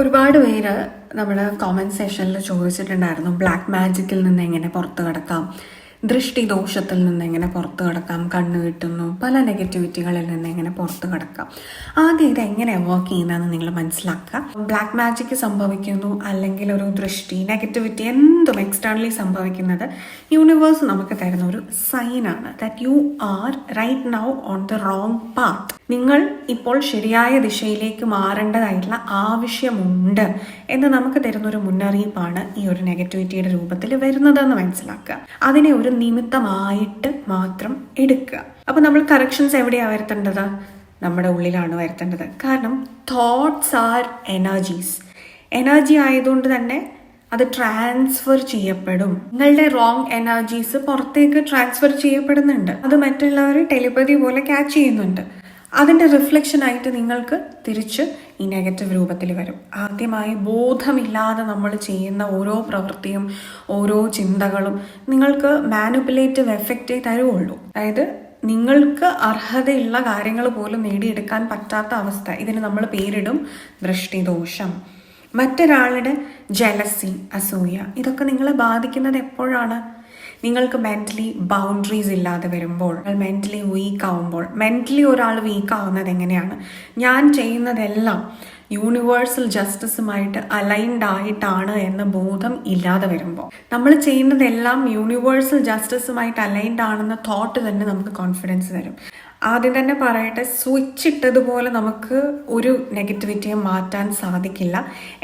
ഒരുപാട് പേര് നമ്മുടെ കോമന്റ് സെഷനിൽ ചോദിച്ചിട്ടുണ്ടായിരുന്നു ബ്ലാക്ക് മാജിക്കിൽ നിന്ന് എങ്ങനെ പുറത്തു കടക്കാം, ദൃഷ്ടിദോഷത്തിൽ നിന്ന് എങ്ങനെ പുറത്തു കടക്കാം, കണ്ണ് കിട്ടുന്നു, പല നെഗറ്റിവിറ്റികളിൽ നിന്ന് എങ്ങനെ പുറത്തു കടക്കാം. ആദ്യം ഇത് എങ്ങനെയാണ് വർക്ക് ചെയ്യുന്നതെന്ന് നിങ്ങൾ മനസ്സിലാക്കുക. ബ്ലാക്ക് മാജിക് സംഭവിക്കുന്നു അല്ലെങ്കിൽ ഒരു ദൃഷ്ടി നെഗറ്റിവിറ്റി എന്തും എക്സ്റ്റേണലി സംഭവിക്കുന്നത് യൂണിവേഴ്സ് നമുക്ക് തരുന്ന ഒരു സൈനാണ് that you are right now on the wrong path. നിങ്ങൾ ഇപ്പോൾ ശരിയായ ദിശയിലേക്ക് മാറേണ്ടതായിട്ടുള്ള ആവശ്യമുണ്ട് എന്ന് നമുക്ക് തരുന്നൊരു മുന്നറിയിപ്പാണ് ഈ ഒരു നെഗറ്റിവിറ്റിയുടെ രൂപത്തിൽ വരുന്നതെന്ന് മനസ്സിലാക്കുക. അതിനെ ഒരു നിമിത്തമായിട്ട് മാത്രം എടുക്കുക. അപ്പോൾ നമ്മൾ കറക്ഷൻസ് എവിടെയാണ് വരുത്തേണ്ടത്? നമ്മുടെ ഉള്ളിലാണ് വരുത്തേണ്ടത്. കാരണം തോട്ട്സ് ആർ എനർജീസ്. എനർജി ആയതുകൊണ്ട് തന്നെ അത് ട്രാൻസ്ഫർ ചെയ്യപ്പെടും. നിങ്ങളുടെ റോങ് എനർജീസ് പുറത്തേക്ക് ട്രാൻസ്ഫർ ചെയ്യപ്പെടുന്നുണ്ട്. അത് മറ്റുള്ളവർ ടെലിപ്പതി പോലെ ക്യാച്ച് ചെയ്യുന്നുണ്ട്. അതിൻ്റെ റിഫ്ലക്ഷനായിട്ട് നിങ്ങൾക്ക് തിരിച്ച് ഈ നെഗറ്റീവ് രൂപത്തിൽ വരും. ആദ്യമായി ബോധമില്ലാതെ നമ്മൾ ചെയ്യുന്ന ഓരോ പ്രവൃത്തിയും ഓരോ ചിന്തകളും നിങ്ങൾക്ക് മാനിപ്പുലേറ്റീവ് എഫക്റ്റേ തരുള്ളൂ. അതായത് നിങ്ങൾക്ക് അർഹതയുള്ള കാര്യങ്ങൾ പോലും നേടിയെടുക്കാൻ പറ്റാത്ത അവസ്ഥ. ഇതിന് നമ്മൾ പേരിടും ദൃഷ്ടിദോഷം. മറ്റൊരാളുടെ ജലസി, അസൂയ, ഇതൊക്കെ നിങ്ങളെ ബാധിക്കുന്നത് എപ്പോഴാണ്? നിങ്ങൾക്ക് മെൻ്റലി ബൗണ്ടറീസ് ഇല്ലാതെ വരുമ്പോൾ, മെൻ്റലി വീക്ക് ആവുമ്പോൾ. മെൻ്റലി ഒരാൾ വീക്ക് ആവുന്നത് എങ്ങനെയാണ്? ഞാൻ ചെയ്യുന്നതെല്ലാം യൂണിവേഴ്സൽ ജസ്റ്റിസുമായിട്ട് അലൈൻഡ് ആയിട്ടാണ് എന്ന ബോധം ഇല്ലാതെ വരുമ്പോൾ. നമ്മൾ ചെയ്യുന്നതെല്ലാം യൂണിവേഴ്സൽ ജസ്റ്റിസുമായിട്ട് അലൈൻഡ് ആണെന്ന തോട്ട് തന്നെ നമുക്ക് കോൺഫിഡൻസ് തരും. ആദ്യം തന്നെ പറയട്ടെ, സ്വിച്ച് ഇട്ടതുപോലെ നമുക്ക് ഒരു നെഗറ്റിവിറ്റിയെ മാറ്റാൻ സാധിക്കില്ല.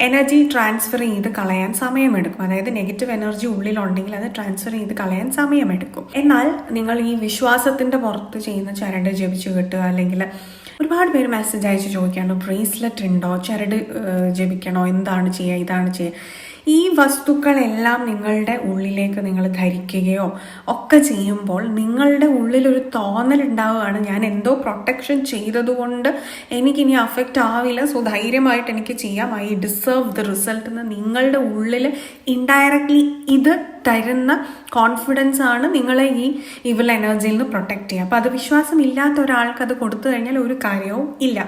എനർജി ട്രാൻസ്ഫർ ചെയ്ത് കളയാൻ സമയമെടുക്കും. അതായത് നെഗറ്റീവ് എനർജി ഉള്ളിലുണ്ടെങ്കിൽ അത് ട്രാൻസ്ഫർ ചെയ്ത് കളയാൻ സമയമെടുക്കും. എന്നാൽ നിങ്ങൾ ഈ വിശ്വാസത്തിൻ്റെ പുറത്ത് ചെയ്യുന്ന ചരട് ജപിച്ചു കിട്ടുക, അല്ലെങ്കിൽ ഒരുപാട് പേര് മെസ്സേജ് അയച്ച് ചോദിക്കാണ്ട് ബ്രേസ്ലെറ്റ് ഉണ്ടോ, ചരട് ജപിക്കണോ, എന്താണ് ചെയ്യുക, ഇതാണ് ചെയ്യുക. ഈ വസ്തുക്കളെല്ലാം നിങ്ങളുടെ ഉള്ളിലേക്ക് നിങ്ങൾ ധരിക്കുകയോ ഒക്കെ ചെയ്യുമ്പോൾ നിങ്ങളുടെ ഉള്ളിലൊരു തോന്നലുണ്ടാവുകയാണ്, ഞാൻ എന്തോ പ്രൊട്ടക്ഷൻ ചെയ്തതുകൊണ്ട് എനിക്കിനി അഫക്റ്റ് ആവില്ല, സോ ധൈര്യമായിട്ട് എനിക്ക് ചെയ്യാം, ഐ ഡിസേർവ് ദ റിസൾട്ട് എന്ന് നിങ്ങളുടെ ഉള്ളിൽ ഇൻഡയറക്ട്ലി ഇത് തരുന്ന കോൺഫിഡൻസ് ആണ് നിങ്ങളെ ഈ ഇവിൽ എനർജിയിൽ നിന്ന് പ്രൊട്ടക്റ്റ് ചെയ്യുക. അപ്പോൾ അത് വിശ്വാസം ഇല്ലാത്ത ഒരാൾക്ക് അത് കൊടുത്തു കഴിഞ്ഞാൽ ഒരു കാര്യവും ഇല്ല.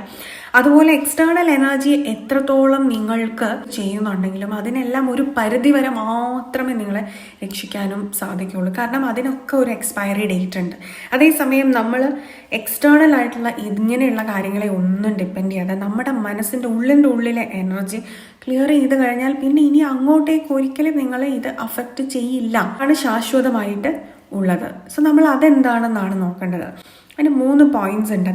അതുപോലെ എക്സ്റ്റേണൽ എനർജി എത്രത്തോളം നിങ്ങൾക്ക് ചെയ്യുന്നുണ്ടെങ്കിലും അതിനെല്ലാം ഒരു പരിധി വരെ മാത്രമേ നിങ്ങളെ രക്ഷിക്കാനും സാധിക്കുകയുള്ളൂ. കാരണം അതിനൊക്കെ ഒരു എക്സ്പയറി ഡേറ്റ് ഉണ്ട്. അതേസമയം നമ്മൾ എക്സ്റ്റേണൽ ആയിട്ടുള്ള ഇങ്ങനെയുള്ള കാര്യങ്ങളെ ഒന്നും ഡിപ്പെൻഡ് ചെയ്യാതെ നമ്മുടെ മനസ്സിൻ്റെ ഉള്ളിലെ എനർജി ക്ലിയർ ചെയ്ത് കഴിഞ്ഞാൽ പിന്നെ ഇനി അങ്ങോട്ടേക്ക് ഒരിക്കലും നിങ്ങളെ ഇത് അഫക്റ്റ് ചെയ്യില്ല. ആണ് ശാശ്വതമായിട്ട് ഉള്ളത്. സോ നമ്മൾ അതെന്താണെന്നാണ് നോക്കേണ്ടത്. അതിന് 3 പോയിന്റ്സ് ഉണ്ട്.